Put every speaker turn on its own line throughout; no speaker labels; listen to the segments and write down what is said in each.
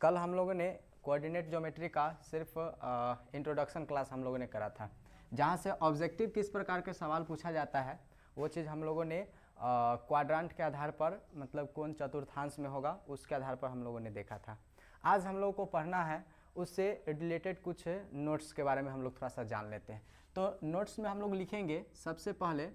कल हम लोगों ने कोऑर्डिनेट ज्योमेट्री का सिर्फ इंट्रोडक्शन क्लास हम लोगों ने करा था, जहाँ से ऑब्जेक्टिव किस प्रकार के सवाल पूछा जाता है वो चीज़ हम लोगों ने क्वाड्रांट के आधार पर, मतलब कौन चतुर्थांश में होगा उसके आधार पर हम लोगों ने देखा था। आज हम लोगों को पढ़ना है उससे रिलेटेड कुछ नोट्स के बारे में हम लोग थोड़ा सा जान लेते हैं। तो नोट्स में हम लोग लिखेंगे, सबसे पहले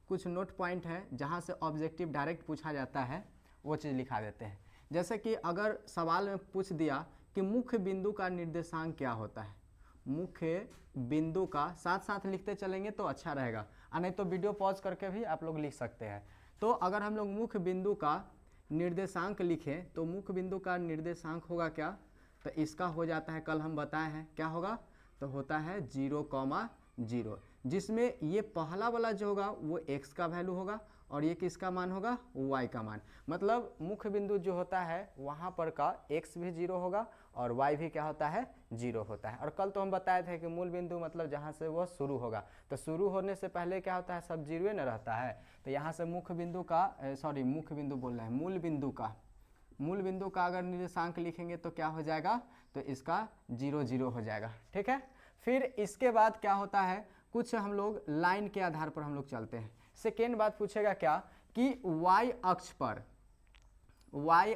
कुछ नोट पॉइंट है जहाँ से ऑब्जेक्टिव डायरेक्ट पूछा जाता है, वो चीज़ लिखा देते हैं। जैसे कि अगर सवाल में पूछ दिया कि मुख्य बिंदु का निर्देशांक क्या होता है, मुख्य बिंदु का साथ साथ लिखते चलेंगे तो अच्छा रहेगा, और नहीं तो वीडियो पॉज करके भी आप लोग लिख सकते हैं। तो अगर हम लोग मुख्य बिंदु का निर्देशांक लिखें तो मुख्य बिंदु का निर्देशांक होगा क्या, तो इसका हो जाता है, कल हम बताए हैं क्या होगा, तो होता है 0,0, जिसमें ये पहला वाला जो होगा वो x का वैल्यू होगा और ये किसका मान होगा, y का मान। मतलब मुख्य बिंदु जो होता है वहाँ पर का x भी 0 होगा और y भी क्या होता है, 0 होता है। और कल तो हम बताए थे कि मूल बिंदु मतलब जहाँ से वह शुरू होगा, तो शुरू होने से पहले क्या होता है, सब 0 न रहता है। तो यहाँ से मुख्य बिंदु का मुख्य बिंदु बोल रहे हैं, मूल बिंदु का अगर निर्देशांक लिखेंगे तो क्या हो जाएगा, तो इसका 0,0 हो जाएगा। ठीक है, फिर इसके बाद क्या होता है, कुछ हम लोग लाइन के आधार पर हम लोग चलते हैं। सेकेंड बात पूछेगा क्या कि y अक्ष पर, y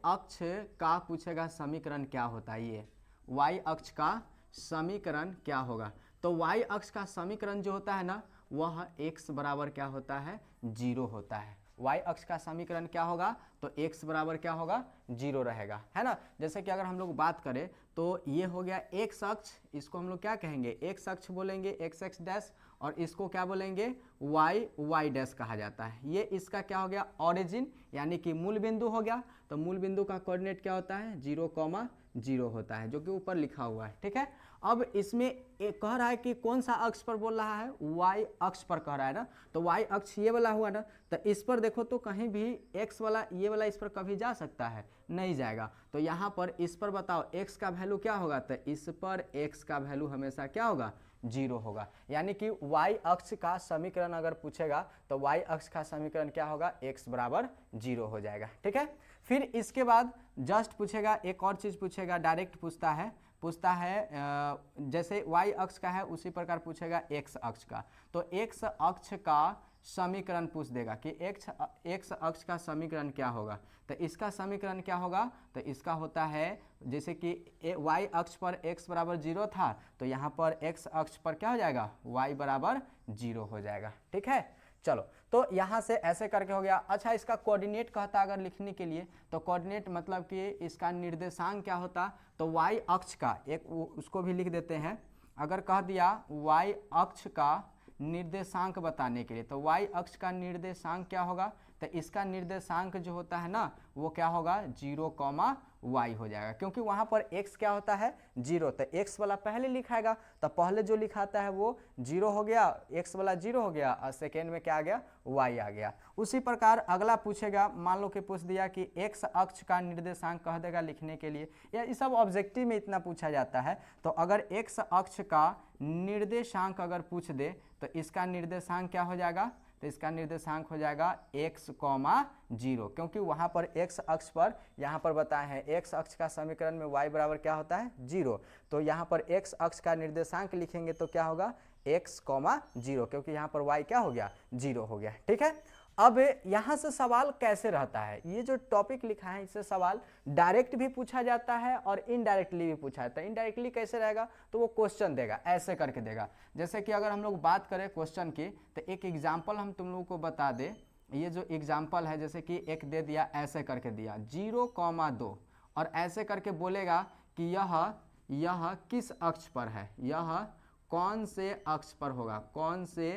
अक्ष का पूछेगा समीकरण क्या होता है, ये y अक्ष का समीकरण क्या होगा। तो y अक्ष का समीकरण जो होता है ना, वह x बराबर क्या होता है, 0 होता है। y अक्ष का समीकरण क्या होगा, तो x बराबर क्या होगा, 0 रहेगा, है ना। जैसे कि अगर हम लोग बात करें तो ये हो गया x अक्ष, इसको हम लोग क्या कहेंगे, x अक्ष बोलेंगे, x डैश, और इसको क्या बोलेंगे, y डैश कहा जाता है। ये इसका क्या हो गया, ओरिजिन यानी कि मूल बिंदु हो गया। तो मूल बिंदु का कोऑर्डिनेट क्या होता है, 0,0 होता है, जो कि ऊपर लिखा हुआ है। ठीक है, अब इसमें एक कह रहा है कि कौन सा अक्ष पर बोल रहा है, y अक्ष पर कह रहा है ना। तो y अक्ष ये वाला हुआ ना, तो इस पर देखो तो कहीं भी x वाला, ये वाला इस पर कभी जा सकता है, नहीं जाएगा। तो यहाँ पर इस पर बताओ x का वैल्यू क्या होगा, तो इस पर x का वैल्यू हमेशा क्या होगा, 0 होगा। यानी कि y अक्ष का समीकरण अगर पूछेगा तो y अक्ष का समीकरण क्या होगा, x बराबर 0 हो जाएगा। ठीक है, फिर इसके बाद जस्ट पूछेगा, एक और चीज़ पूछेगा, डायरेक्ट पूछता है जैसे y अक्ष का है उसी प्रकार पूछेगा x अक्ष का। तो x अक्ष का समीकरण पूछ देगा कि x अक्ष का समीकरण क्या होगा। तो इसका समीकरण क्या होगा, तो इसका होता है जैसे कि y अक्ष पर x बराबर 0 था, तो यहाँ पर x अक्ष पर क्या हो जाएगा, y बराबर 0 हो जाएगा। ठीक है, चलो तो यहाँ से ऐसे करके हो गया। अच्छा, इसका कोऑर्डिनेट कहता अगर लिखने के लिए, तो कोऑर्डिनेट मतलब कि इसका निर्देशांक क्या होता, तो y अक्ष का एक उसको भी लिख देते हैं। अगर कह दिया y अक्ष का निर्देशांक बताने के लिए, तो y अक्ष का निर्देशांक क्या होगा, तो इसका निर्देशांक जो होता है ना वो क्या होगा, 0,y हो जाएगा, क्योंकि वहाँ पर x क्या होता है, 0। तो x वाला पहले लिखाएगा, तो पहले जो लिखाता है वो 0 हो गया, x वाला 0 हो गया, और सेकेंड में क्या आ गया, y आ गया। उसी प्रकार अगला पूछेगा, मान लो कि पूछ दिया कि x अक्ष का निर्देशांक कह देगा लिखने के लिए, या ये सब ऑब्जेक्टिव में इतना पूछा जाता है। तो अगर x अक्ष का निर्देशांक अगर पूछ दे तो इसका निर्देशांक क्या हो जाएगा, तो इसका निर्देशांक हो जाएगा x, 0, क्योंकि वहाँ पर x अक्ष पर यहाँ पर बताए हैं x अक्ष का समीकरण में y बराबर क्या होता है, 0। तो यहाँ पर x अक्ष का निर्देशांक लिखेंगे तो क्या होगा, x, 0, क्योंकि यहाँ पर y क्या हो गया, 0 हो गया। ठीक है, अब यहाँ से सवाल कैसे रहता है, ये जो टॉपिक लिखा है इससे सवाल डायरेक्ट भी पूछा जाता है और इनडायरेक्टली भी पूछा जाता है। इनडायरेक्टली कैसे रहेगा, तो वो क्वेश्चन देगा, ऐसे करके देगा। जैसे कि अगर हम लोग बात करें क्वेश्चन की, तो एक एग्जाम्पल हम तुम लोगों को बता दें। ये जो एग्जाम्पल है, जैसे कि एक दे दिया, ऐसे करके दिया 0,2, और ऐसे करके बोलेगा कि यह किस अक्ष पर है, यह कौन से अक्ष पर होगा, कौन से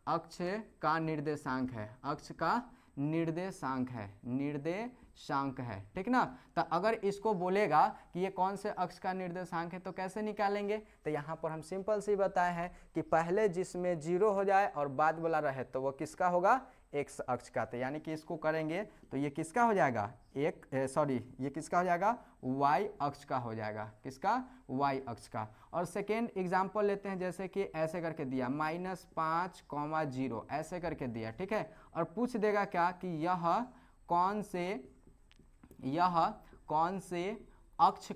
अक्ष का निर्देशांक है, अक्ष का निर्देशांक है। ठीक ना। तो अगर इसको बोलेगा कि ये कौन से अक्ष का निर्देशांक है तो कैसे निकालेंगे, तो यहाँ पर हम सिंपल सी बताए हैं कि पहले जिसमें 0 हो जाए और बाद वाला रहे तो वो किसका होगा, x अक्ष का। तो यानी कि इसको करेंगे तो ये किसका हो जाएगा, ये किसका हो जाएगा, y अक्ष का हो जाएगा, किसका, y अक्ष का। और सेकेंड एग्जाम्पल लेते हैं, जैसे कि ऐसे करके दिया -5,0 ऐसे करके दिया। ठीक है, और पूछ देगा क्या कि यह कौन से यह कौन से अक्ष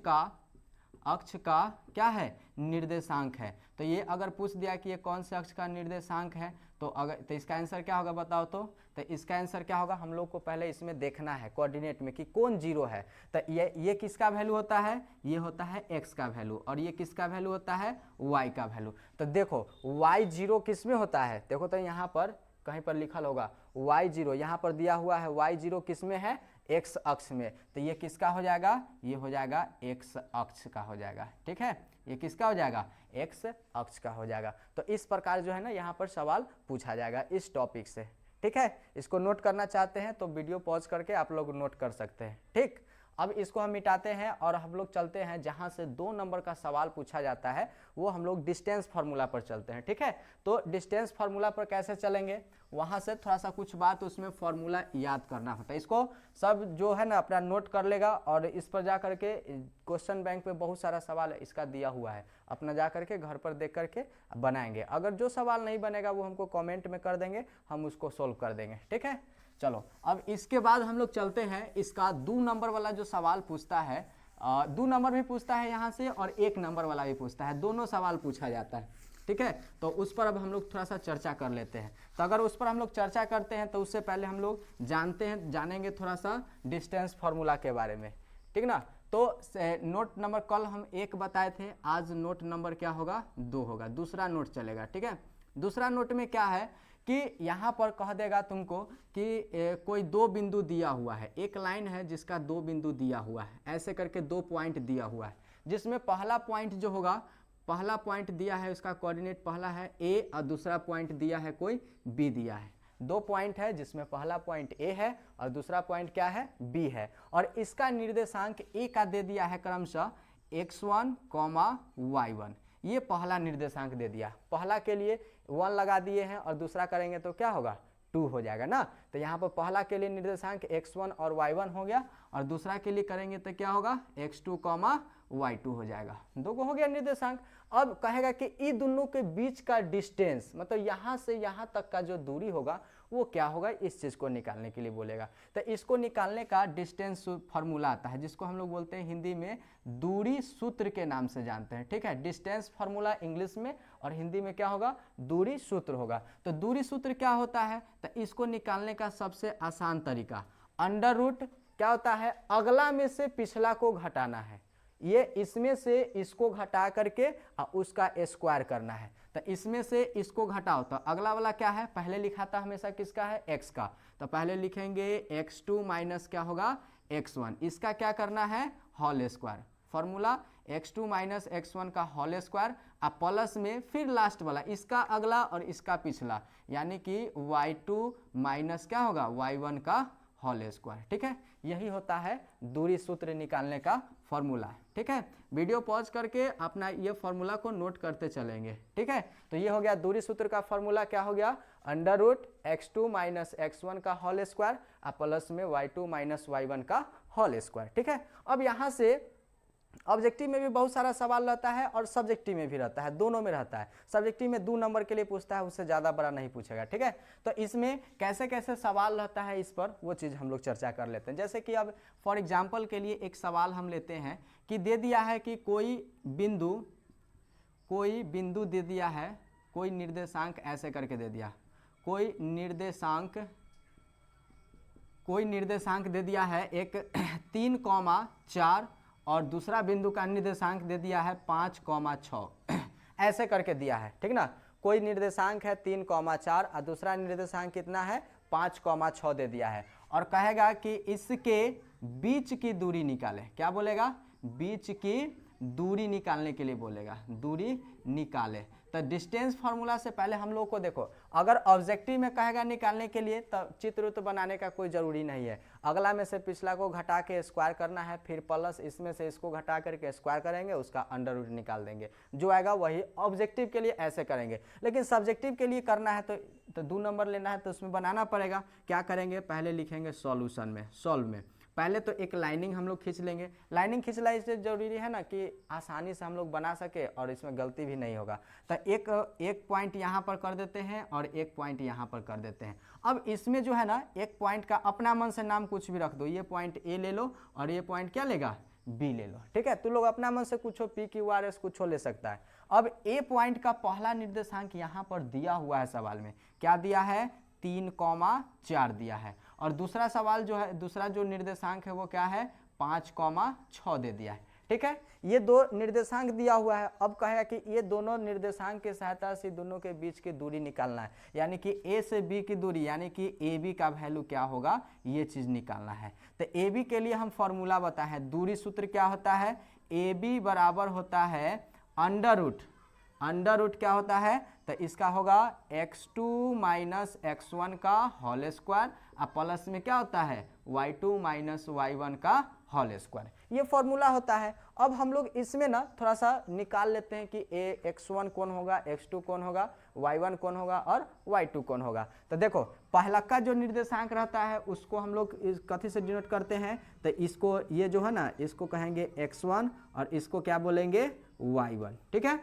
का क्या है, निर्देशांक है। तो ये अगर पूछ दिया कि ये कौन से अक्ष का निर्देशांक है, तो इसका आंसर क्या होगा बताओ तो इसका आंसर क्या होगा, हम लोग को पहले इसमें देखना है कोऑर्डिनेट में कि कौन जीरो है। तो ये किसका वैल्यू होता है, ये होता है x का वैल्यू, और ये किसका वैल्यू होता है, y का वैल्यू। तो देखो y जीरो किस में होता है, देखो तो यहाँ पर कहीं पर लिखा होगा y जीरो, यहाँ पर दिया हुआ है y जीरो किस में है, x अक्ष में। तो ये किसका हो जाएगा, ये हो जाएगा x अक्ष का हो जाएगा। ठीक है, ये किसका हो जाएगा, x अक्ष का हो जाएगा। तो इस प्रकार जो है ना यहाँ पर सवाल पूछा जाएगा इस टॉपिक से। ठीक है, इसको नोट करना चाहते हैं तो वीडियो पॉज करके आप लोग नोट कर सकते हैं। ठीक, अब इसको हम मिटाते हैं और हम लोग चलते हैं जहां से 2 नंबर का सवाल पूछा जाता है, वो हम लोग डिस्टेंस फार्मूला पर चलते हैं। ठीक है, तो डिस्टेंस फार्मूला पर कैसे चलेंगे, वहां से थोड़ा सा कुछ बात उसमें फार्मूला याद करना होता है। इसको सब जो है ना अपना नोट कर लेगा, और इस पर जा करके क्वेश्चन बैंक पे बहुत सारा सवाल इसका दिया हुआ है, अपना जा करके घर पर देख करके बनाएंगे। अगर जो सवाल नहीं बनेगा वो हमको कॉमेंट में कर देंगे, हम उसको सोल्व कर देंगे। ठीक है, चलो अब इसके बाद हम लोग चलते हैं, इसका 2 नंबर वाला जो सवाल पूछता है, 2 नंबर भी पूछता है यहाँ से और 1 नंबर वाला भी पूछता है, दोनों सवाल पूछा जाता है। ठीक है, तो उस पर अब हम लोग थोड़ा सा चर्चा कर लेते हैं। तो अगर उस पर हम लोग चर्चा करते हैं तो उससे पहले हम लोग जानेंगे थोड़ा सा डिस्टेंस फार्मूला के बारे में। ठीक ना, तो नोट नंबर कल हम 1 बताए थे, आज नोट नंबर क्या होगा, 2 होगा, दूसरा नोट चलेगा। ठीक है, दूसरा नोट में क्या है कि यहाँ पर कह देगा तुमको कि कोई 2 बिंदु दिया हुआ है, एक लाइन है जिसका 2 बिंदु दिया हुआ है, ऐसे करके 2 पॉइंट दिया हुआ है, जिसमें पहला पॉइंट जो होगा, पहला पॉइंट दिया है उसका कोऑर्डिनेट पहला है a और दूसरा पॉइंट दिया है कोई b दिया है। 2 पॉइंट है जिसमें पहला पॉइंट a है और दूसरा पॉइंट क्या है, b है, और इसका निर्देशांक a का दे दिया है क्रमशः x1, y1। ये पहला निर्देशांक दे दिया, पहला के लिए 1 लगा दिए हैं और दूसरा करेंगे तो क्या होगा, 2 हो जाएगा ना। तो यहाँ पर पहला के लिए निर्देशांक x1 और y1 हो गया, और दूसरा के लिए करेंगे तो क्या होगा, x2, y2 हो जाएगा। 2 को हो गया निर्देशांक। अब कहेगा कि इन दोनों के बीच का डिस्टेंस, मतलब यहाँ से यहाँ तक का जो दूरी होगा वो क्या होगा, इस चीज़ को निकालने के लिए बोलेगा। तो इसको निकालने का डिस्टेंस फार्मूला आता है, जिसको हम लोग बोलते हैं हिंदी में दूरी सूत्र के नाम से जानते हैं। ठीक है, डिस्टेंस फार्मूला इंग्लिश में और हिंदी में क्या होगा, दूरी सूत्र होगा। तो दूरी सूत्र क्या होता है, तो इसको निकालने का सबसे आसान तरीका अंडर रूट क्या होता है, अगला में से पिछला को घटाना है, ये इसमें से इसको घटा करके उसका स्क्वायर करना है। तो इसमें से इसको घटाओ तो अगला वाला क्या है, पहले लिखा था हमेशा किसका है, x का, तो पहले लिखेंगे x2 माइनस क्या होगा, x1, इसका क्या करना है, whole square. Formula x2 minus x1 का होल स्क्वायर, अब प्लस में फिर लास्ट वाला इसका अगला और इसका पिछला, यानी कि y2 माइनस क्या होगा, y1 का होल स्क्वायर। ठीक है, यही होता है दूरी सूत्र निकालने का फॉर्मूला। ठीक है, वीडियो पॉज करके अपना ये फॉर्मूला को नोट करते चलेंगे। ठीक है, तो ये हो गया दूरी सूत्र का फॉर्मूला, क्या हो गया, under root x2 minus x1 का होल स्क्वायर प्लस में y2 माइनस y1 का होल स्क्वायर। ठीक है, अब यहाँ से ऑब्जेक्टिव में भी बहुत सारा सवाल रहता है और सब्जेक्टिव में भी रहता है, दोनों में रहता है। सब्जेक्टिव में 2 नंबर के लिए पूछता है, उससे ज़्यादा बड़ा नहीं पूछेगा। ठीक है, तो इसमें कैसे कैसे सवाल रहता है इस पर वो चीज़ हम लोग चर्चा कर लेते हैं। जैसे कि अब फॉर एग्जांपल के लिए एक सवाल हम लेते हैं कि दे दिया है कि कोई बिंदु दे दिया है, कोई निर्देशांक ऐसे करके दे दिया, कोई निर्देशांक दे दिया है एक 3,4 और दूसरा बिंदु का निर्देशांक दे दिया है 5,6 ऐसे करके दिया है। ठीक ना, कोई निर्देशांक है 3,4 और दूसरा निर्देशांक कितना है, 5,6 दे दिया है, और कहेगा कि इसके बीच की दूरी निकाले। क्या बोलेगा, बीच की दूरी निकालने के लिए बोलेगा, दूरी निकाले। तो डिस्टेंस फार्मूला से पहले हम लोग को देखो, अगर ऑब्जेक्टिव में कहेगा निकालने के लिए तो चित्र उत्र बनाने का कोई ज़रूरी नहीं है, अगला में से पिछला को घटा के स्क्वायर करना है, फिर प्लस इसमें से इसको घटा करके स्क्वायर करेंगे, उसका अंडर रूट निकाल देंगे, जो आएगा वही। ऑब्जेक्टिव के लिए ऐसे करेंगे, लेकिन सब्जेक्टिव के लिए करना है तो 2 नंबर लेना है तो उसमें बनाना पड़ेगा। क्या करेंगे, पहले लिखेंगे सॉल्यूशन में, सॉल्व में पहले तो एक लाइनिंग हम लोग खींच लेंगे। लाइनिंग खींचना इसलिए जरूरी है ना कि आसानी से हम लोग बना सके और इसमें गलती भी नहीं होगा। तो एक पॉइंट यहाँ पर कर देते हैं और एक पॉइंट यहाँ पर कर देते हैं। अब इसमें जो है ना एक पॉइंट का अपना मन से नाम कुछ भी रख दो, ये पॉइंट ए ले लो और ये पॉइंट क्या लेगा, बी ले लो, ठीक है। तो लोग अपना मन से कुछ पी क्यू आर एस कुछ ले सकता है। अब ए पॉइंट का पहला निर्देशांक यहाँ पर दिया हुआ है सवाल में, क्या दिया है, 3,4 दिया है। और दूसरा सवाल जो है, दूसरा जो निर्देशांक है वो क्या है, 5,6 दे दिया है, ठीक है। ये दो निर्देशांक दिया हुआ है। अब कहेगा कि ये दोनों निर्देशांक की सहायता से दोनों के बीच की दूरी निकालना है, यानी कि ए से बी की दूरी, यानी कि ए बी का वैल्यू क्या होगा, ये चीज निकालना है। तो ए बी के लिए हम फॉर्मूला बताए हैं, दूरी सूत्र क्या होता है, ए बी बराबर होता है अंडर रूट क्या होता है, तो इसका होगा x2 माइनस x1 का होल स्क्वायर और प्लस में क्या होता है y2 माइनस y1 का होल स्क्वायर, ये फॉर्मूला होता है। अब हम लोग इसमें ना थोड़ा सा निकाल लेते हैं कि x1 कौन होगा, x2 कौन होगा, y1 कौन होगा और y2 कौन होगा। तो देखो पहला का जो निर्देशांक रहता है उसको हम लोग कथी से डिनोट करते हैं, तो इसको ये जो है ना इसको कहेंगे x1 और इसको क्या बोलेंगे y1, ठीक है।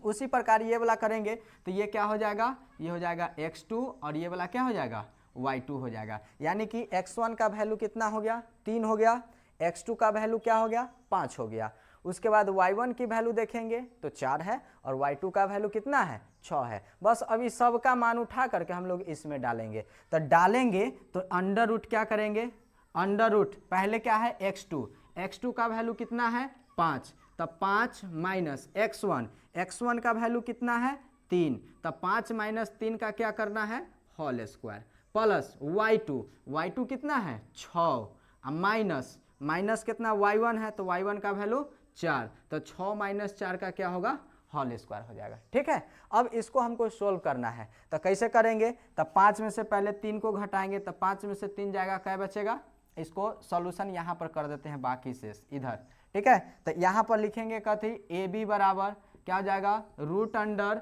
उसी प्रकार ये वाला करेंगे तो ये क्या हो जाएगा, ये हो जाएगा x2 और ये वाला क्या हो जाएगा, y2 हो जाएगा। यानी कि x1 का वैल्यू कितना हो गया, 3 हो गया, x2 का वैल्यू क्या हो गया, 5 हो गया। उसके बाद y1 की वैल्यू देखेंगे तो 4 है और y2 का वैल्यू कितना है, 6 है। बस अभी सबका मान उठा करके हम लोग इसमें डालेंगे। तो डालेंगे तो अंडर रूट क्या करेंगे, अंडर रूट पहले क्या है x2 का वैल्यू कितना है 5, तब 5 माइनस x1 का वैल्यू कितना है 3, तब 5 माइनस 3 का क्या करना है होल स्क्वायर, प्लस y2 कितना है 6, माइनस कितना y1 है, तो y1 का वैल्यू 4, तो 6 माइनस 4 का क्या होगा होल स्क्वायर हो जाएगा, ठीक है। अब इसको हमको सोल्व करना है, तो कैसे करेंगे, तब 5 में से पहले 3 को घटाएंगे, तब 5 में से 3 जाएगा, क्या बचेगा, इसको सॉल्यूशन यहाँ पर कर देते हैं बाकी से इधर, ठीक है। तो यहाँ पर लिखेंगे कथी, ए बी बराबर क्या हो जाएगा, रूट अंडर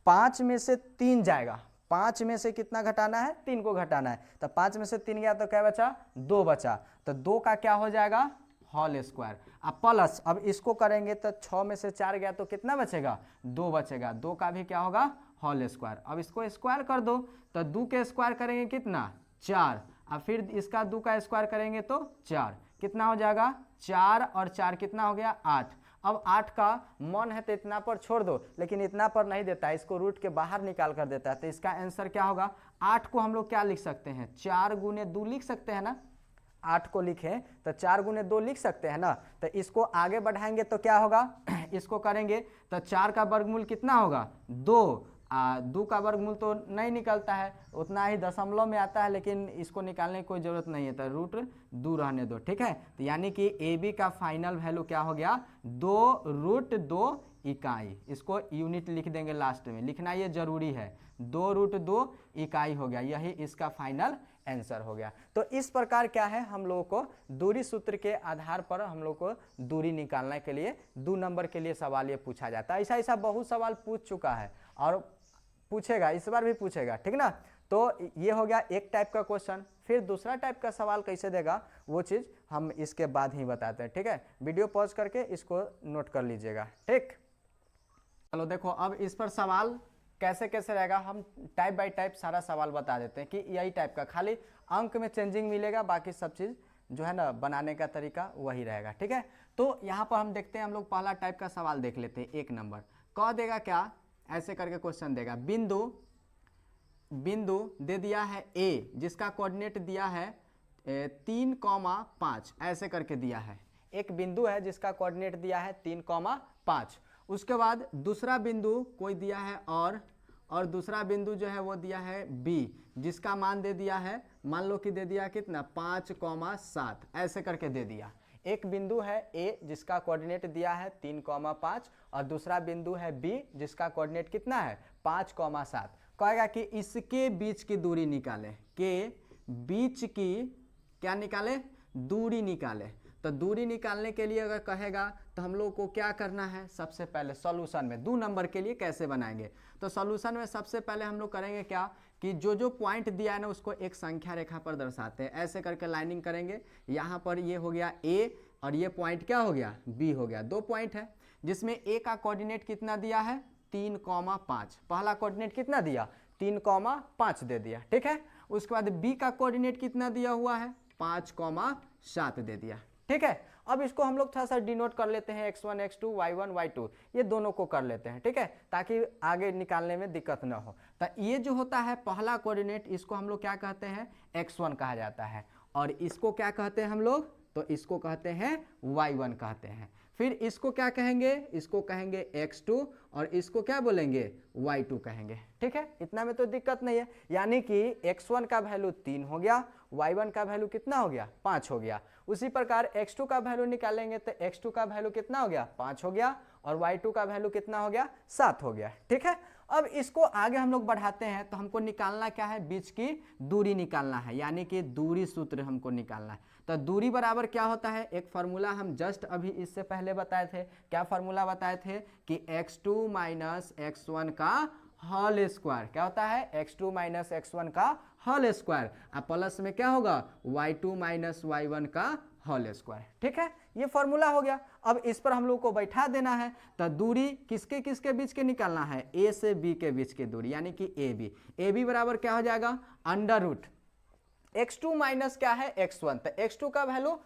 5 में से 3 जाएगा, 5 में से कितना घटाना है, 3 को घटाना है, तो 5 में से 3 गया तो क्या बचा, 2 बचा, तो 2 का क्या हो जाएगा होल स्क्वायर। अब प्लस अब इसको करेंगे तो 6 में से 4 गया तो कितना बचेगा, 2 बचेगा, 2 का भी क्या होगा होल स्क्वायर। अब इसको स्क्वायर कर दो, तो 2 के स्क्वायर करेंगे कितना 4, अब फिर इसका 2 का स्क्वायर करेंगे तो 4, कितना हो जाएगा 4 और 4 कितना हो गया 8। अब 8 का मन है तो इतना पर छोड़ दो, लेकिन इतना पर नहीं देता है, इसको रूट के बाहर निकाल कर देता है, तो इसका आंसर क्या होगा, 8 को हम लोग क्या लिख सकते हैं, 4 गुने 2 लिख सकते हैं ना, 8 को लिखें तो 4 गुने 2 लिख सकते हैं ना। तो इसको आगे बढ़ाएंगे तो क्या होगा इसको करेंगे तो 4 का वर्गमूल कितना होगा 2, 2 का वर्गमूल तो नहीं निकलता है, उतना ही दशमलव में आता है, लेकिन इसको निकालने की कोई ज़रूरत नहीं है, तो रूट 2 रहने दो, ठीक है। तो यानी कि ए बी का फाइनल वैल्यू क्या हो गया 2√2 इकाई, इसको यूनिट लिख देंगे लास्ट में, लिखना ये जरूरी है, 2√2 इकाई हो गया, यही इसका फाइनल आंसर हो गया। तो इस प्रकार क्या है, हम लोगों को दूरी सूत्र के आधार पर हम लोग को दूरी निकालने के लिए 2 नंबर के लिए सवाल ये पूछा जाता है। ऐसा बहुत सवाल पूछ चुका है और पूछेगा, इस बार भी पूछेगा, ठीक ना। तो ये हो गया एक टाइप का क्वेश्चन। फिर दूसरा टाइप का सवाल कैसे देगा वो चीज़ हम इसके बाद ही बताते हैं, ठीक है। वीडियो पॉज करके इसको नोट कर लीजिएगा, ठीक। चलो देखो अब इस पर सवाल कैसे कैसे रहेगा, हम टाइप बाय टाइप सारा सवाल बता देते हैं कि यही टाइप का, खाली अंक में चेंजिंग मिलेगा, बाकी सब चीज़ जो है ना बनाने का तरीका वही रहेगा, ठीक है। तो यहाँ पर हम देखते हैं, हम लोग पहला टाइप का सवाल देख लेते हैं। 1 नंबर कह देगा क्या, ऐसे करके क्वेश्चन देगा, बिंदु दे दिया है ए जिसका कोऑर्डिनेट दिया है 3,5, ऐसे करके दिया है। एक बिंदु है जिसका कोऑर्डिनेट दिया है 3,5। उसके बाद दूसरा बिंदु कोई दिया है और दूसरा बिंदु जो है वो दिया है बी जिसका मान दे दिया है, मान लो कि दे दिया कितना 5,7, ऐसे करके दे दिया। एक बिंदु है ए जिसका कोऑर्डिनेट दिया है 3,5 और दूसरा बिंदु है बी जिसका कोऑर्डिनेट कितना है 5,7। कहेगा कि इसके बीच की दूरी निकाले, के बीच की क्या निकाले, दूरी निकाले। तो दूरी निकालने के लिए अगर कहेगा तो हम लोग को क्या करना है, सबसे पहले सॉल्यूशन में 2 नंबर के लिए कैसे बनाएंगे, तो सॉल्यूशन में सबसे पहले हम लोग करेंगे क्या कि जो जो पॉइंट दिया है ना उसको एक संख्या रेखा पर दर्शाते हैं। ऐसे करके लाइनिंग करेंगे। यहाँ पर ये हो गया ए और ये पॉइंट क्या हो गया, बी हो गया। दो पॉइंट है जिसमें ए का कोऑर्डिनेट कितना दिया है 3,5। पहला कोऑर्डिनेट कितना दिया 3,5 दे दिया, ठीक है। उसके बाद बी का कोऑर्डिनेट कितना दिया हुआ है 5,7 दे दिया, ठीक है। अब इसको हम लोग थोड़ा सा डिनोट कर लेते हैं x1 x2 y1 y2, ये दोनों को कर लेते हैं, ठीक है, ताकि आगे निकालने में दिक्कत ना हो। तो ये जो होता है पहला कोऑर्डिनेट, इसको हम लोग क्या कहते हैं x1 कहा जाता है, और इसको क्या कहते हैं हम लोग, तो इसको कहते हैं y1 कहते हैं। फिर इसको क्या कहेंगे, इसको कहेंगे x2 और इसको क्या बोलेंगे y2 कहेंगे, ठीक है। इतना में तो दिक्कत नहीं है, यानी कि x1 का वैल्यू 3 हो गया, y1 का वैल्यू कितना हो गया 5 हो गया। उसी प्रकार x2 का वैल्यू निकालेंगे तो x2 का वैल्यू कितना हो गया 5 हो गया, और y2 का वैल्यू कितना हो गया 7 हो गया, ठीक है। अब इसको आगे हम लोग बढ़ाते हैं तो हमको निकालना क्या है, बीच की दूरी निकालना है, यानी कि दूरी सूत्र हमको निकालना है। तो दूरी बराबर क्या होता है, एक फार्मूला हम जस्ट अभी इससे पहले बताए थे। क्या फार्मूला बताए थे कि x2 माइनस x1 का होल स्क्वायर, क्या होता है x2 माइनस x1 का होल स्क्वायर, और प्लस में क्या होगा y2 माइनस y1 का होल स्क्वायर, ठीक है। ये फॉर्मूला हो गया। अब इस पर हम लोग को बैठा देना है। तो दूरी किसके किसके बीच के निकालना है, ए से बी के बीच की दूरी, यानी कि ए बी बराबर क्या हो जाएगा अंडर रूट x2 माइनस क्या है x1, तो x2 का वैल्यू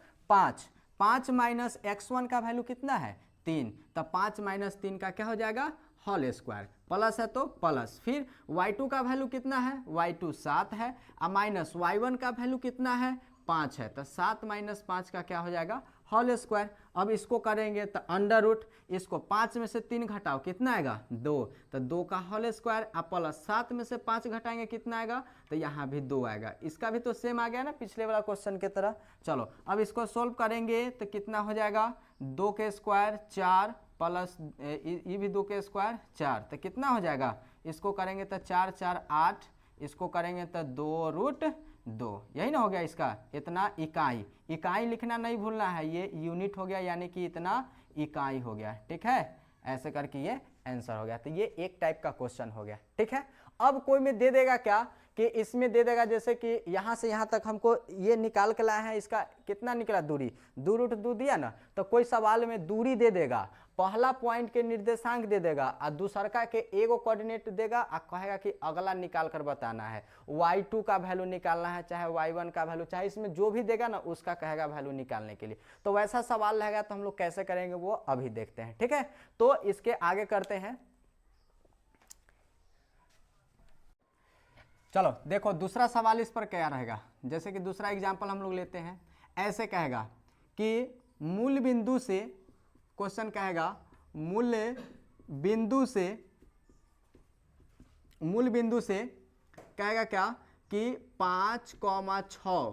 5 माइनस x1 का वैल्यू कितना है 3, तो 5 माइनस 3 का क्या हो जाएगा होल स्क्वायर, प्लस है तो प्लस। फिर y2 का वैल्यू कितना है, y2 7 है, और माइनस y1 का वैल्यू कितना है 5 है, तो 7 माइनस 5 का क्या हो जाएगा होल स्क्वायर। अब इसको करेंगे तो अंडर रूट, इसको 5 में से 3 घटाओ कितना आएगा 2, तो 2 का होल स्क्वायर, अब प्लस 7 में से 5 घटाएंगे कितना आएगा, तो यहाँ भी 2 आएगा। इसका भी तो सेम आ गया ना पिछले वाला क्वेश्चन की तरह। चलो अब इसको सोल्व करेंगे तो कितना हो जाएगा 2 के स्क्वायर 4 प्लस ये भी 2 के स्क्वायर 4, तो कितना हो जाएगा, इसको करेंगे तो 4 4 8, इसको करेंगे तो 2 रूट 2, यही ना हो गया इसका इतना इकाई लिखना नहीं भूलना है, ये यूनिट हो गया यानी कि इतना इकाई हो गया, ठीक है। ऐसे करके ये आंसर हो गया। तो ये एक टाइप का क्वेश्चन हो गया, ठीक है। अब कोई में दे देगा क्या कि इसमें दे देगा जैसे कि यहाँ से यहाँ तक हमको ये निकाल के लाया है, इसका कितना निकला दूरी 2 रूट 2 दिया ना, तो कोई सवाल में दूरी दे देगा, पहला पॉइंट के निर्देशांक दे देगा और दूसरका के एगो कोऑर्डिनेट देगा और कहेगा कि अगला निकाल कर बताना है, y2 का वैल्यू निकालना है, चाहे y1 का वैल्यू, चाहे इसमें जो भी देगा ना उसका कहेगा वैल्यू निकालने के लिए। तो वैसा सवाल रहेगा तो हम लोग कैसे करेंगे वो अभी देखते हैं, ठीक है। तो इसके आगे करते हैं। चलो देखो दूसरा सवाल इस पर क्या रहेगा, जैसे कि दूसरा एग्जाम्पल हम लोग लेते हैं। ऐसे कहेगा कि मूल बिंदु से, क्वेश्चन कहेगा मूल बिंदु से कहेगा क्या कि 5,6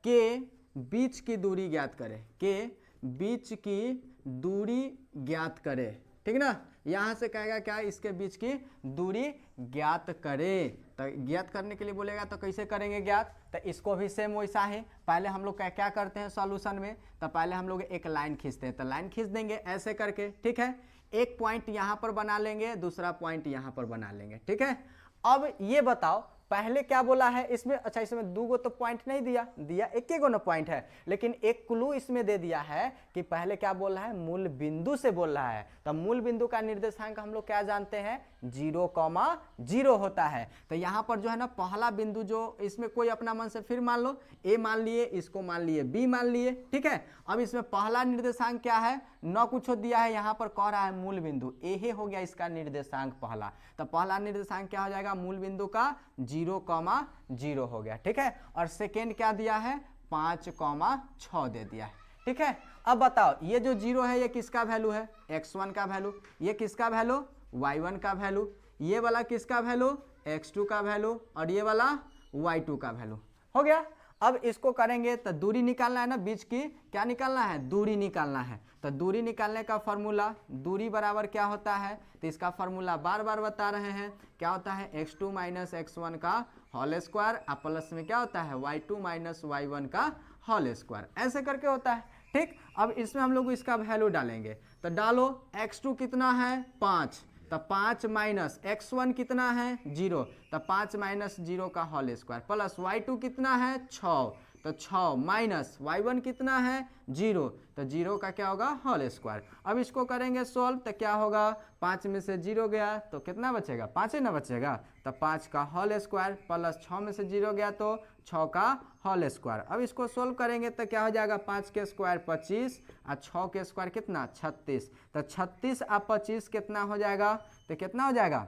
के बीच की दूरी ज्ञात करे, के बीच की दूरी ज्ञात करे, ठीक ना। यहाँ से कहेगा क्या इसके बीच की दूरी ज्ञात करे, तो ज्ञात करने के लिए बोलेगा तो कैसे करेंगे ज्ञात, तो इसको भी सेम वैसा है। पहले हम लोग क्या करते हैं सॉल्यूशन में, तो पहले हम लोग एक लाइन खींचते हैं, तो लाइन खींच देंगे ऐसे करके, ठीक है। एक पॉइंट यहाँ पर बना लेंगे, दूसरा पॉइंट यहाँ पर बना लेंगे, ठीक है। अब ये बताओ पहले क्या बोला है इसमें, अच्छा इसमें 2 गो तो पॉइंट नहीं दिया एक गो ना पॉइंट है, लेकिन एक क्लू इसमें दे दिया है कि पहले क्या बोल रहा है मूल बिंदु से बोल रहा है। तो मूल बिंदु का निर्देशांक हम लोग क्या जानते हैं 0,0 होता है। तो यहाँ पर जो है ना पहला बिंदु जो इसमें कोई अपना मन से फिर मान लो, ए मान लिए, इसको मान लिए बी मान लिए, ठीक है। अब इसमें पहला निर्देशांक क्या है, न कुछ दिया है, यहाँ पर कह रहा है मूल बिंदु, ए हो गया इसका निर्देशांक पहला। तो पहला निर्देशांक क्या हो जाएगा मूल बिंदु का 0,0 हो गया, ठीक है। और सेकेंड क्या दिया है 5,6 दे दिया है, ठीक है। अब बताओ ये जो 0 है ये किसका वैल्यू है x1 का वैल्यू, ये किसका वैल्यू y1 का वैल्यू, ये वाला किसका वैल्यू x2 का वैल्यू, और ये वाला y2 का वैल्यू हो गया। अब इसको करेंगे तो दूरी निकालना है ना, बीच की क्या निकालना है दूरी निकालना है। तो दूरी निकालने का फॉर्मूला, दूरी बराबर क्या होता है, तो इसका फॉर्मूला बार बार बता रहे हैं, क्या होता है x2 माइनस x1 का होल स्क्वायर, और प्लस में क्या होता है y2 माइनस y1 का होल स्क्वायर, ऐसे करके होता है, ठीक। अब इसमें हम लोग इसका वैल्यू डालेंगे, तो डालो x2 कितना है 5, तो 5 माइनस x1 कितना है 0, तो 5 माइनस 0 का होल स्क्वायर प्लस y2 कितना है 6, तो 6 माइनस y1 कितना है 0, तो 0 का क्या होगा होल स्क्वायर। अब इसको करेंगे सोल्व तो क्या होगा 5 में से 0 गया तो कितना बचेगा 5 ही ना बचेगा, तो 5 का होल स्क्वायर प्लस 6 में से 0 गया तो 6 का होल स्क्वायर। अब इसको सोल्व करेंगे तो क्या हो जाएगा 5 के स्क्वायर 25 और 6 के स्क्वायर कितना 36, तो 36 और 25 कितना हो जाएगा, तो कितना हो जाएगा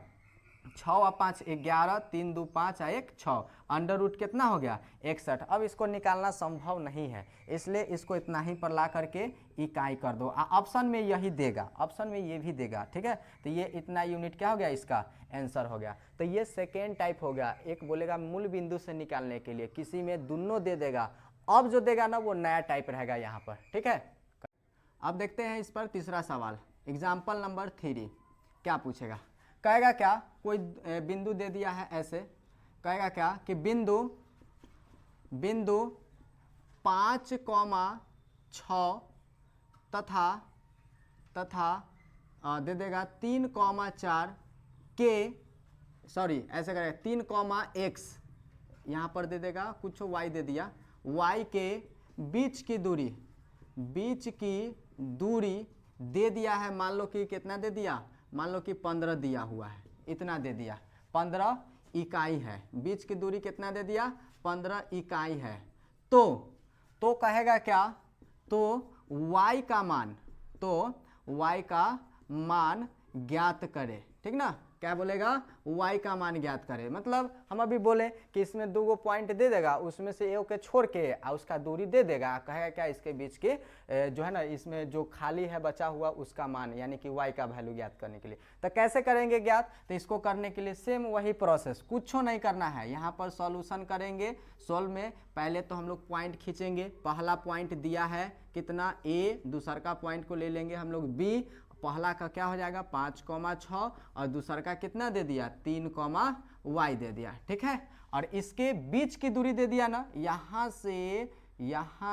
6 और 5 11, 3 2 5 और 1 6, अंडर रूट कितना हो गया 61। अब इसको निकालना संभव नहीं है, इसलिए इसको इतना ही पर ला करके इकाई कर दो। ऑप्शन में यही देगा, ऑप्शन में ये भी देगा, ठीक है। तो ये इतना यूनिट क्या हो गया इसका आंसर हो गया। तो ये सेकेंड टाइप हो गया। एक बोलेगा मूल बिंदु से निकालने के लिए, किसी में दोनों दे देगा, अब जो देगा ना वो नया टाइप रहेगा यहाँ पर, ठीक है। अब देखते हैं इस पर तीसरा सवाल, एग्जाम्पल नंबर 3 क्या पूछेगा। कहेगा क्या, कोई बिंदु दे दिया है ऐसे, कहेगा क्या कि बिंदु 5,6 तथा दे देगा 3,4 के, सॉरी ऐसे करेगा 3,x, यहाँ पर दे देगा कुछ y दे दिया, y के बीच की दूरी दे दिया है, मान लो कि कितना दे दिया, मान लो कि 15 दिया हुआ है, इतना दे दिया 15 इकाई है, बीच की दूरी कितना दे दिया 15 इकाई है। तो कहेगा क्या, तो y का मान ज्ञात करे, ठीक ना। क्या बोलेगा y का मान ज्ञात करे, मतलब हम अभी बोले कि इसमें 2 पॉइंट दे देगा, उसमें से एक के छोड़ के और उसका दूरी दे देगा, कहेगा क्या इसके बीच के जो है ना इसमें जो खाली है बचा हुआ उसका मान, यानी कि y का वैल्यू ज्ञात करने के लिए। तो कैसे करेंगे ज्ञात, तो इसको करने के लिए सेम वही प्रोसेस, कुछ नहीं करना है, यहाँ पर सॉल्यूशन करेंगे। सोल्व में पहले तो हम लोग पॉइंट खींचेंगे, पहला पॉइंट दिया है कितना a, दूसरा का पॉइंट को ले लेंगे हम लोग b, पहला का क्या हो जाएगा 5,6 और दूसरा का कितना दे दिया 3,y दे दिया, ठीक है। और इसके बीच की दूरी दे दिया ना, यहाँ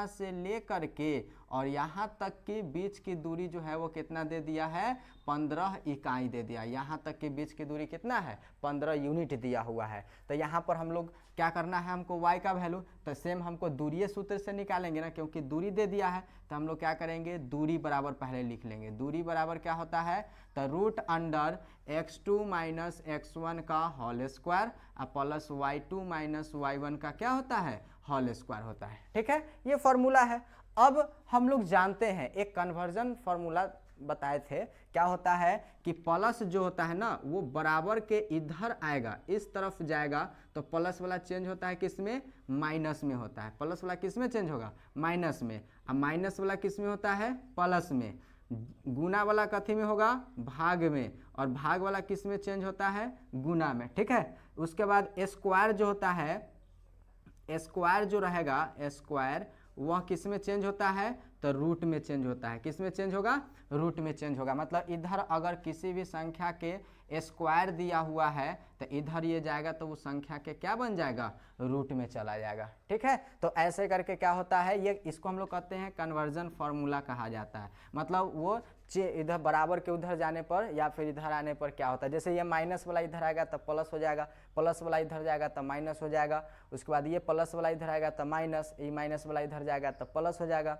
से ले करके और यहाँ तक की बीच की दूरी जो है वो कितना दे दिया है 15 इकाई दे दिया। यहाँ तक के बीच की दूरी कितना है 15 यूनिट दिया हुआ है। तो यहाँ पर हम लोग क्या करना है, हमको y का वैल्यू, तो सेम हमको दूरीय सूत्र से निकालेंगे ना, क्योंकि दूरी दे दिया है। तो हम लोग क्या करेंगे, दूरी बराबर पहले लिख लेंगे। दूरी बराबर क्या होता है, तो root under x2 minus x1 का whole square plus y2 minus y1 का क्या होता है होल स्क्वायर होता है, ठीक है। ये फॉर्मूला है। अब हम लोग जानते हैं एक कन्वर्जन फॉर्मूला बताए थे, क्या होता है कि प्लस जो होता है ना वो बराबर के इधर आएगा, इस तरफ जाएगा, तो प्लस वाला चेंज होता है किस में, माइनस में होता है। प्लस वाला किस में चेंज होगा, माइनस में। अब माइनस वाला किस में होता है, प्लस में। गुना वाला कथी में होगा, भाग में। और भाग वाला किस में चेंज होता है, गुना में, ठीक है। उसके बाद स्क्वायर जो होता है, स्क्वायर जो रहेगा, स्क्वायर वह किस में चेंज होता है, तो रूट में चेंज होता है। किस में चेंज होगा, रूट में चेंज होगा। मतलब इधर अगर किसी भी संख्या के स्क्वायर दिया हुआ है तो इधर ये जाएगा तो वो संख्या के क्या बन जाएगा, रूट में चला जाएगा, ठीक है। तो ऐसे करके क्या होता है, ये इसको हम लोग कहते हैं कन्वर्जन फार्मूला कहा जाता है। मतलब वो इधर बराबर के उधर जाने पर या फिर इधर आने पर क्या होता है, जैसे ये माइनस वाला इधर आएगा तो प्लस हो जाएगा, प्लस वाला इधर जाएगा तो माइनस हो जाएगा। उसके बाद ये प्लस वाला इधर आएगा तो माइनस, ये माइनस वाला इधर जाएगा तो प्लस हो जाएगा।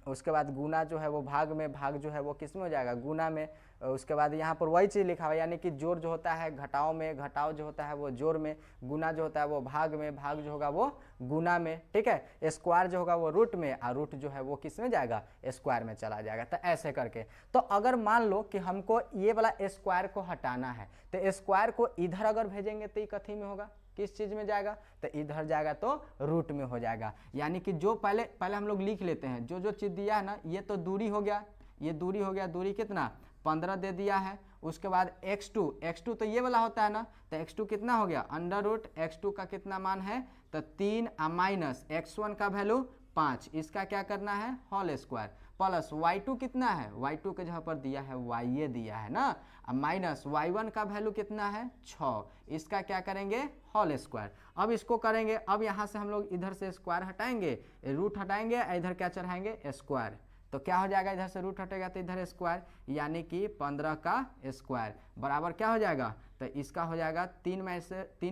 उसके बाद गुना जो है वो भाग में, भाग जो है वो किस में हो जाएगा, गुना में। उसके बाद यहाँ पर वही चीज़ लिखा हुआ है, यानी कि जोड़ जो होता है घटाव में, घटाव जो होता है वो जोड़ में, गुना जो होता है वो भाग में, भाग जो होगा वो गुना में, ठीक है। स्क्वायर जो होगा वो रूट में, और रूट जो है वो किस में जाएगा, स्क्वायर में चला जाएगा। तो ऐसे करके, तो अगर मान लो कि हमको ये वाला स्क्वायर को हटाना है, तो स्क्वायर को इधर अगर भेजेंगे तो ये कथी में होगा, किस चीज़ में जाएगा, तो इधर जाएगा तो रूट में हो जाएगा। यानी कि जो पहले हम लोग लिख लेते हैं, जो चीज़ दिया है ना, ये तो दूरी हो गया, ये दूरी हो गया, दूरी कितना 15 दे दिया है। उसके बाद x2 तो ये वाला होता है ना, तो x2 कितना हो गया, अंडर रूट x2 का कितना मान है, तो 3 माइनस x1 का वैल्यू 5, इसका क्या करना है, होल स्क्वायर, प्लस y2 कितना है, y2 के जगह पर दिया है y ये दिया है ना, माइनस y1 का वैल्यू कितना है 6, इसका क्या करेंगे, होल स्क्वायर। अब इसको करेंगे, अब यहाँ से हम लोग इधर से स्क्वायर हटाएंगे, रूट हटाएंगे, इधर क्या चढ़ाएंगे, स्क्वायर, तो क्या हो जाएगा, इधर से रूट हटेगा तो इधर स्क्वायर, यानी कि 15 का स्क्वायर बराबर क्या हो जाएगा, तो इसका हो जाएगा 3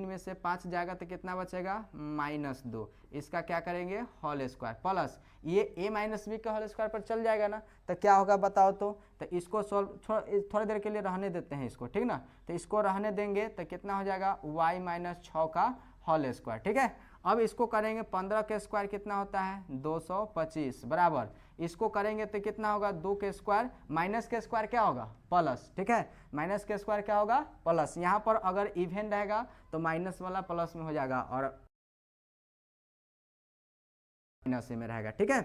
में से 5 जाएगा तो कितना बचेगा, -2। इसका क्या करेंगे, होल स्क्वायर प्लस ये a माइनस बी का होल स्क्वायर पर चल जाएगा ना, तो क्या होगा बताओ तो इसको सॉल्व थोड़ी देर के लिए रहने देते हैं इसको, ठीक ना। तो इसको रहने देंगे तो कितना हो जाएगा, y - 6 का होल स्क्वायर, ठीक है। अब इसको करेंगे 15 के स्क्वायर कितना होता है 225 बराबर, इसको करेंगे तो कितना होगा 2 के स्क्वायर माइनस के स्क्वायर क्या होगा प्लस, ठीक है। माइनस के स्क्वायर क्या होगा प्लस, यहाँ पर अगर इवन रहेगा तो माइनस वाला प्लस में हो जाएगा और माइनस में रहेगा, ठीक है।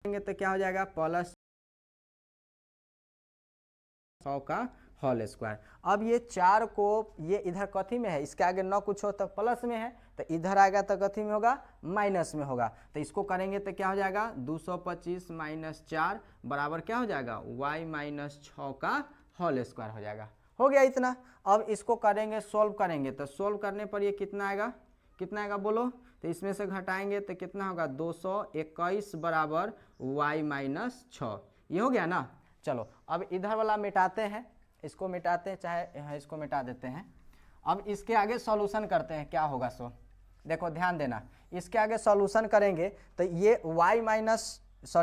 तो क्या हो जाएगा प्लस 100 का होल स्क्वायर। अब ये 4 को ये इधर कथी में है, इसके आगे न कुछ हो तो प्लस में है, तो इधर आएगा तो कथी में होगा माइनस में होगा। तो इसको करेंगे तो क्या हो जाएगा 225 - 4 बराबर क्या हो जाएगा y - 6 का होल स्क्वायर हो जाएगा। हो गया इतना। अब इसको करेंगे सोल्व करेंगे, तो सोल्व करने पर ये कितना आएगा बोलो, तो इसमें से घटाएंगे तो कितना होगा 221 बराबर y - 6। ये हो गया ना। चलो अब इधर वाला मिटाते हैं, इसको मिटाते हैं, चाहे इसको मिटा देते हैं। अब इसके आगे सॉल्यूशन करते हैं, क्या होगा सो देखो ध्यान देना, इसके आगे सॉल्यूशन करेंगे तो ये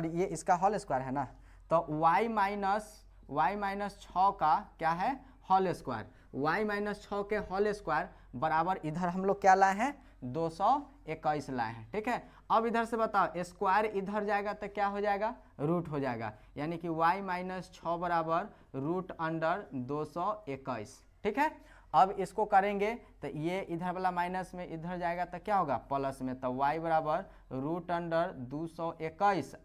ये इसका होल स्क्वायर है ना, तो y - 6 का क्या है होल स्क्वायर, y - 6 के होल स्क्वायर बराबर इधर हम लोग क्या लाए हैं 221 लाए हैं, ठीक है। अब इधर से बताओ स्क्वायर इधर जाएगा तो क्या हो जाएगा रूट हो जाएगा, यानी कि y - 6 बराबर √221, ठीक है। अब इसको करेंगे तो ये इधर वाला माइनस में इधर जाएगा तो क्या होगा प्लस में, तो y बराबर √221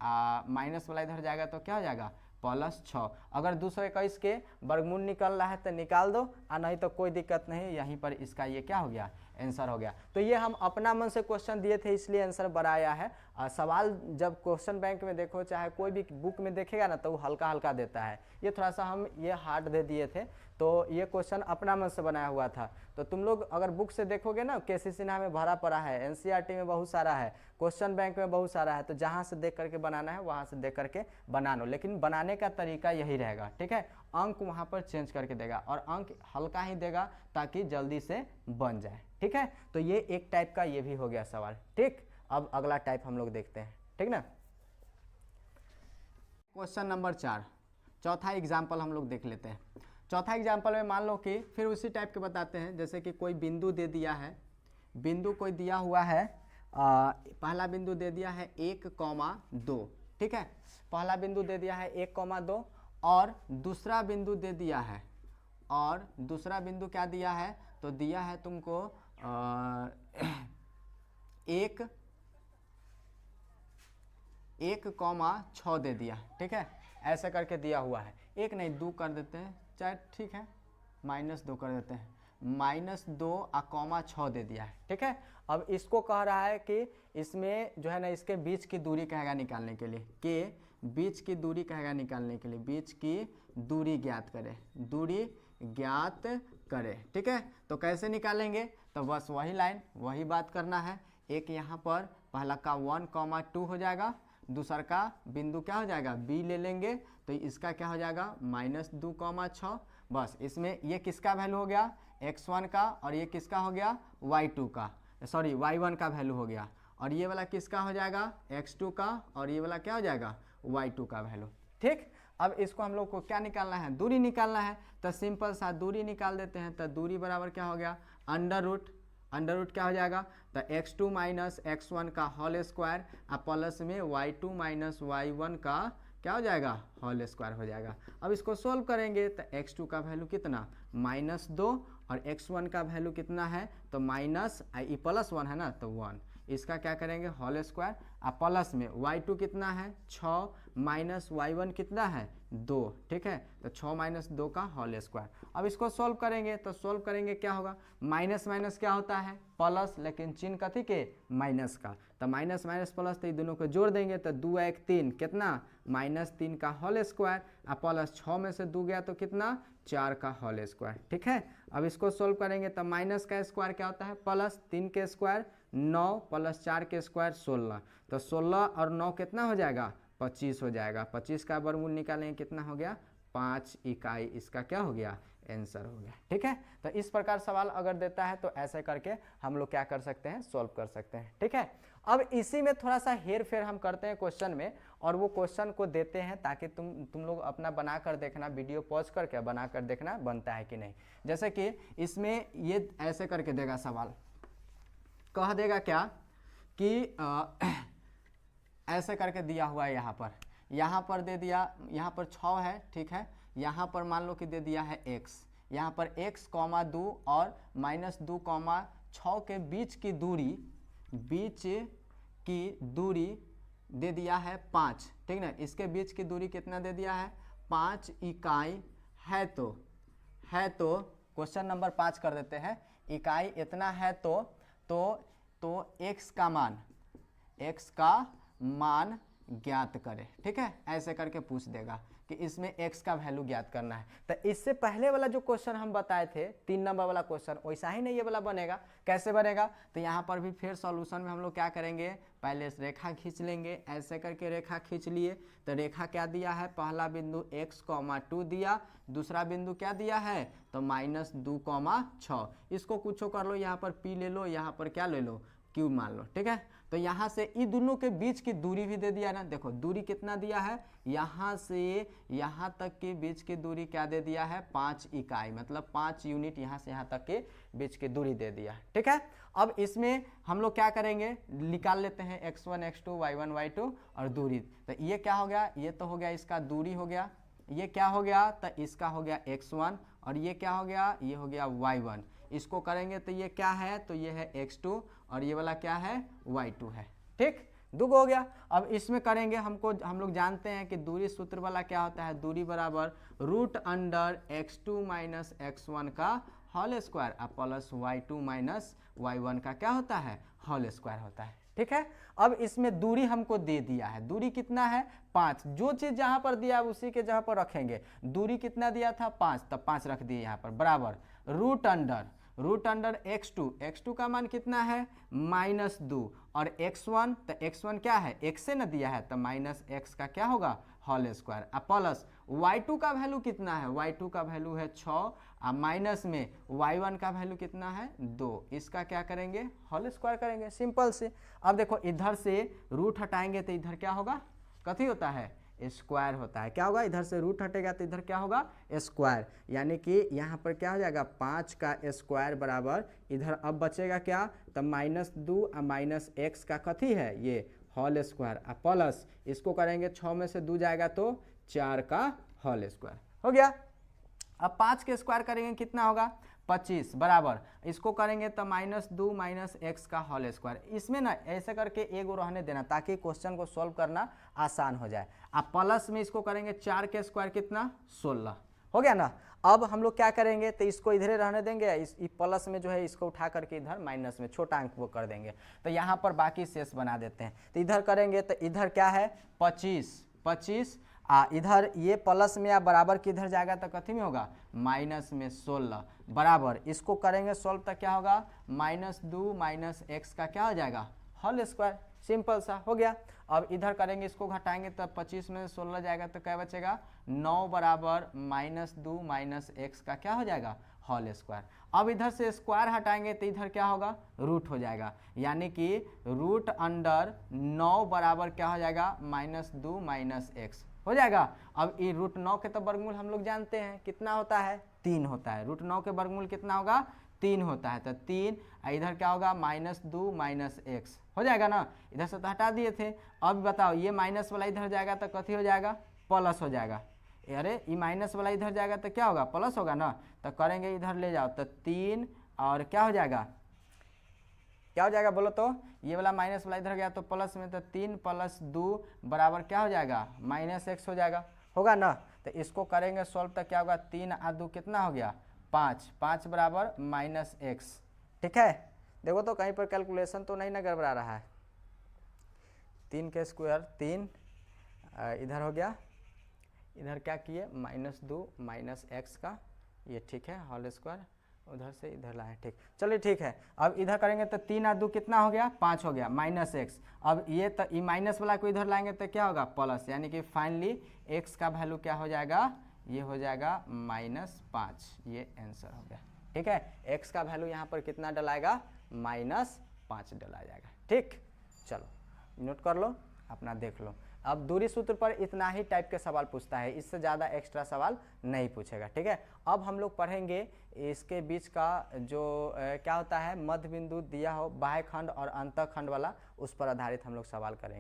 माइनस वाला इधर जाएगा तो क्या हो जाएगा +6। अगर 221 के वर्गमूल निकल रहा है तो निकाल दो, नहीं तो कोई दिक्कत नहीं, यहीं पर इसका ये क्या हो गया आंसर हो गया। तो ये हम अपना मन से क्वेश्चन दिए थे इसलिए आंसर बनाया है। सवाल जब क्वेश्चन बैंक में देखो चाहे कोई भी बुक में देखेगा ना तो वो हल्का हल्का देता है, ये थोड़ा सा हम ये हार्ड दे दिए थे, तो ये क्वेश्चन अपना मन से बनाया हुआ था। तो तुम लोग अगर बुक से देखोगे ना KC सिन्हा में भरा पड़ा है, NCERT में बहुत सारा है, क्वेश्चन बैंक में बहुत सारा है, तो जहाँ से देख करके बनाना है वहाँ से देख करके बना लो, लेकिन बनाने का तरीका यही रहेगा, ठीक है। अंक वहाँ पर चेंज करके देगा और अंक हल्का ही देगा ताकि जल्दी से बन जाए, ठीक है। तो ये एक टाइप का ये भी हो गया सवाल, ठीक। अब अगला टाइप हम लोग देखते हैं, ठीक ना। क्वेश्चन नंबर 4, चौथा एग्जाम्पल हम लोग देख लेते हैं। चौथा एग्जाम्पल में मान लो कि फिर उसी टाइप के बताते हैं, जैसे कि कोई बिंदु दे दिया है, बिंदु कोई दिया हुआ है, पहला बिंदु दे दिया है 1,2, ठीक है। पहला बिंदु दे दिया है 1,2 और दूसरा बिंदु दे दिया है, और दूसरा बिंदु क्या दिया है, तो दिया है तुमको 1,6 दे दिया, ठीक है। ऐसे करके दिया हुआ है, 1 नहीं 2 कर देते हैं, चाहे ठीक है -2 कर देते हैं, -2,6 दे दिया है, ठीक है। अब इसको कह रहा है कि इसमें जो है ना इसके बीच की दूरी कहेगा निकालने के लिए, कि बीच की दूरी कहेगा निकालने के लिए, बीच की दूरी ज्ञात करें, दूरी ज्ञात करें, ठीक है। तो कैसे निकालेंगे, तो बस वही लाइन वही बात करना है। एक यहाँ पर पहला का 1,2 हो जाएगा, दूसरा का बिंदु क्या हो जाएगा B ले लेंगे, तो इसका क्या हो जाएगा -2,6। बस इसमें ये किसका वैल्यू हो गया x1 का, और ये किसका हो गया y2 का, सॉरी y1 का वैल्यू हो गया, और ये वाला किसका हो जाएगा x2 का, और ये वाला क्या हो जाएगा y2 का वैल्यू, ठीक। अब इसको हम लोग को क्या निकालना है, दूरी निकालना है, तो सिंपल सा दूरी निकाल देते हैं। तो दूरी बराबर क्या हो गया अंडर रूट क्या हो जाएगा, तो x2 - x1 का होल स्क्वायर प्लस में y2 - y1 का क्या हो जाएगा होल स्क्वायर हो जाएगा। अब इसको सोल्व करेंगे तो x2 का वैल्यू कितना -2 और x1 का वैल्यू कितना है, तो +1 है ना, तो 1। इसका क्या करेंगे होल स्क्वायर प्लस में y2 कितना है 6 - y1 कितना है 2, ठीक है। तो 6 माइनस 2 का होल स्क्वायर। अब इसको सोल्व करेंगे तो सोल्व करेंगे क्या होगा, माइनस माइनस क्या होता है प्लस, लेकिन चिन्ह कथी के माइनस का, तो माइनस माइनस प्लस, तो ये दोनों को जोड़ देंगे तो 2 1 3 कितना -3 का होल स्क्वायर, और प्लस 6 में से 2 गया तो कितना 4 का होल स्क्वायर, ठीक है। अब इसको सोल्व करेंगे तो माइनस का स्क्वायर क्या होता है प्लस, 3 के स्क्वायर 9 प्लस 4 के स्क्वायर 16, तो 16 और 9 कितना हो जाएगा 25 हो जाएगा। 25 का वर्गमूल निकालेंगे कितना हो गया 5 इकाई, इसका क्या हो गया आंसर हो गया, ठीक है। तो इस प्रकार सवाल अगर देता है तो ऐसे करके हम लोग क्या कर सकते हैं, सोल्व कर सकते हैं, ठीक है। अब इसी में थोड़ा सा हेर फेर हम करते हैं क्वेश्चन में, और वो क्वेश्चन को देते हैं ताकि तुम लोग अपना बना कर देखना, वीडियो पॉज करके बना कर देखना बनता है कि नहीं। जैसे कि इसमें ये ऐसे करके देगा सवाल, कह देगा क्या कि ऐसे करके दिया हुआ है, यहाँ पर दे दिया, यहाँ पर 6 है, ठीक है। यहाँ पर मान लो कि दे दिया है x, यहाँ पर x, 2 और -2, 6 के बीच की दूरी दे दिया है 5, ठीक ना। इसके बीच की दूरी कितना दे दिया है 5 इकाई है, तो क्वेश्चन नंबर 5 कर देते हैं, इकाई इतना है तो x का मान ज्ञात करें, ठीक है। ऐसे करके पूछ देगा कि इसमें x का वैल्यू ज्ञात करना है। तो इससे पहले वाला जो क्वेश्चन हम बताए थे 3 नंबर वाला क्वेश्चन, वैसा ही नहीं ये वाला बनेगा। कैसे बनेगा, तो यहाँ पर भी फिर सॉल्यूशन में हम लोग क्या करेंगे, पहले रेखा खींच लेंगे, ऐसे करके रेखा खींच लिए। तो रेखा क्या दिया है, पहला बिंदु x, 2 दिया, दूसरा बिंदु क्या दिया है तो -2, 6। इसको कुछ कर लो, यहाँ पर p ले लो, यहाँ पर क्या ले लो q मान लो, ठीक है। तो यहाँ से इन दोनों के बीच की दूरी भी दे दिया ना, देखो दूरी कितना दिया है, यहाँ से यहाँ तक के बीच की दूरी क्या दे दिया है 5 इकाई, मतलब 5 यूनिट यहाँ से यहाँ तक के बीच की दूरी दे दिया, ठीक है। अब इसमें हम लोग क्या करेंगे, निकाल लेते हैं x1 x2 y1 y2 और दूरी। तो ये क्या हो गया, ये तो हो गया इसका दूरी हो गया, ये क्या हो गया तो इसका हो गया x1, और ये क्या हो गया, ये हो गया y1। इसको करेंगे तो ये क्या है, तो ये है x2 और ये वाला क्या है y2 है, ठीक, दुगो हो गया। अब इसमें करेंगे, हम लोग जानते हैं कि दूरी सूत्र वाला क्या होता है, दूरी बराबर √अंडर x2 - x1 का होल स्क्वायर और प्लस y2 - y1 का क्या होता है होल स्क्वायर होता है, ठीक है। अब इसमें दूरी हमको दे दिया है, दूरी कितना है 5, जो चीज़ जहाँ पर दिया है उसी के जगह पर रखेंगे। दूरी कितना दिया था 5, तब 5 रख दिए यहाँ पर, बराबर √अंडर x2 का मान कितना है -2, और x1, तो x1 क्या है x से न दिया है, तो -x का क्या होगा होल स्क्वायर, प्लस y2 का वैल्यू कितना है, y2 का वैल्यू है 6, और माइनस में y1 का वैल्यू कितना है 2, इसका क्या करेंगे होल स्क्वायर करेंगे, सिंपल से। अब देखो इधर से रूट हटाएंगे तो इधर क्या होगा, कथी होता है स्क्वायर होता है, क्या होगा, इधर से रूट हटेगा तो इधर क्या होगा स्क्वायर, यानी कि यहाँ पर क्या हो जाएगा 5 का स्क्वायर बराबर, इधर अब बचेगा क्या, तो -2 और -x का कथी है ये होल स्क्वायर, प्लस इसको करेंगे 6 में से 2 जाएगा तो 4 का होल स्क्वायर हो गया। अब 5 के स्क्वायर करेंगे कितना होगा 25, बराबर इसको करेंगे तो -2 - x का होल स्क्वायर। इसमें ना ऐसे करके एगो रहने देना ताकि क्वेश्चन को सॉल्व करना आसान हो जाए। अब प्लस में इसको करेंगे 4 के स्क्वायर कितना 16 हो गया ना। अब हम लोग क्या करेंगे तो इसको इधर रहने देंगे, इस प्लस में जो है इसको उठा करके इधर माइनस में छोटा अंक वो कर देंगे, तो यहाँ पर बाकी शेष बना देते हैं। तो इधर करेंगे तो इधर क्या है 25, इधर ये प्लस में या बराबर की इधर जाएगा तो कथी में होगा माइनस में 16, बराबर इसको करेंगे सॉल्व तो क्या होगा -2 - x का क्या हो जाएगा होल स्क्वायर, सिंपल सा हो गया। अब इधर करेंगे इसको घटाएंगे तो 25 में 16 जाएगा तो क्या बचेगा 9, बराबर -2 - x का क्या हो जाएगा होल स्क्वायर। अब इधर से स्क्वायर हटाएंगे तो इधर क्या होगा रूट हो जाएगा, यानी कि √9 बराबर क्या हो जाएगा -2 - x हो जाएगा। अब ये √9 के तो वर्गमूल हम लोग जानते हैं कितना होता है 3 होता है, √9 के वर्गमूल कितना होगा 3 होता है, तो 3, इधर क्या होगा -2 - x हो जाएगा ना, इधर से तो हटा दिए थे। अब बताओ ये माइनस वाला इधर जाएगा तो कथी हो जाएगा प्लस हो जाएगा, अरे ये माइनस वाला इधर जाएगा तो क्या होगा प्लस होगा ना, तो करेंगे इधर ले जाओ तो 3 और क्या हो जाएगा बोलो तो, ये वाला माइनस वाला इधर गया तो प्लस में, तो 3 + 2 बराबर क्या हो जाएगा -x हो जाएगा, होगा ना। तो इसको करेंगे सॉल्व तो क्या होगा, 3 और 2 कितना हो गया 5, 5 बराबर -x। ठीक है, देखो तो कहीं पर कैलकुलेशन तो नहीं ना गड़बड़ा रहा है। 3 के स्क्वायर 3 इधर हो गया, इधर क्या किए -2 -x का, ये ठीक है होल स्क्वायर, उधर से इधर लाए, ठीक। चलिए ठीक है, अब इधर करेंगे तो 3 और 2 कितना हो गया 5 हो गया -x। अब ये तो ये माइनस वाला को इधर लाएंगे तो क्या होगा प्लस, यानी कि फाइनली x का वैल्यू क्या हो जाएगा, ये हो जाएगा -5। ये आंसर हो गया। ठीक है, x का वैल्यू यहाँ पर कितना डलाएगा -5 डला जाएगा। ठीक, चलो नोट कर लो, अपना देख लो। अब दूरी सूत्र पर इतना ही टाइप के सवाल पूछता है, इससे ज़्यादा एक्स्ट्रा सवाल नहीं पूछेगा। ठीक है, अब हम लोग पढ़ेंगे इसके बीच का जो क्या होता है मध्य बिंदु दिया हो बाह्य खंड और अंतःखंड वाला, उस पर आधारित हम लोग सवाल करेंगे।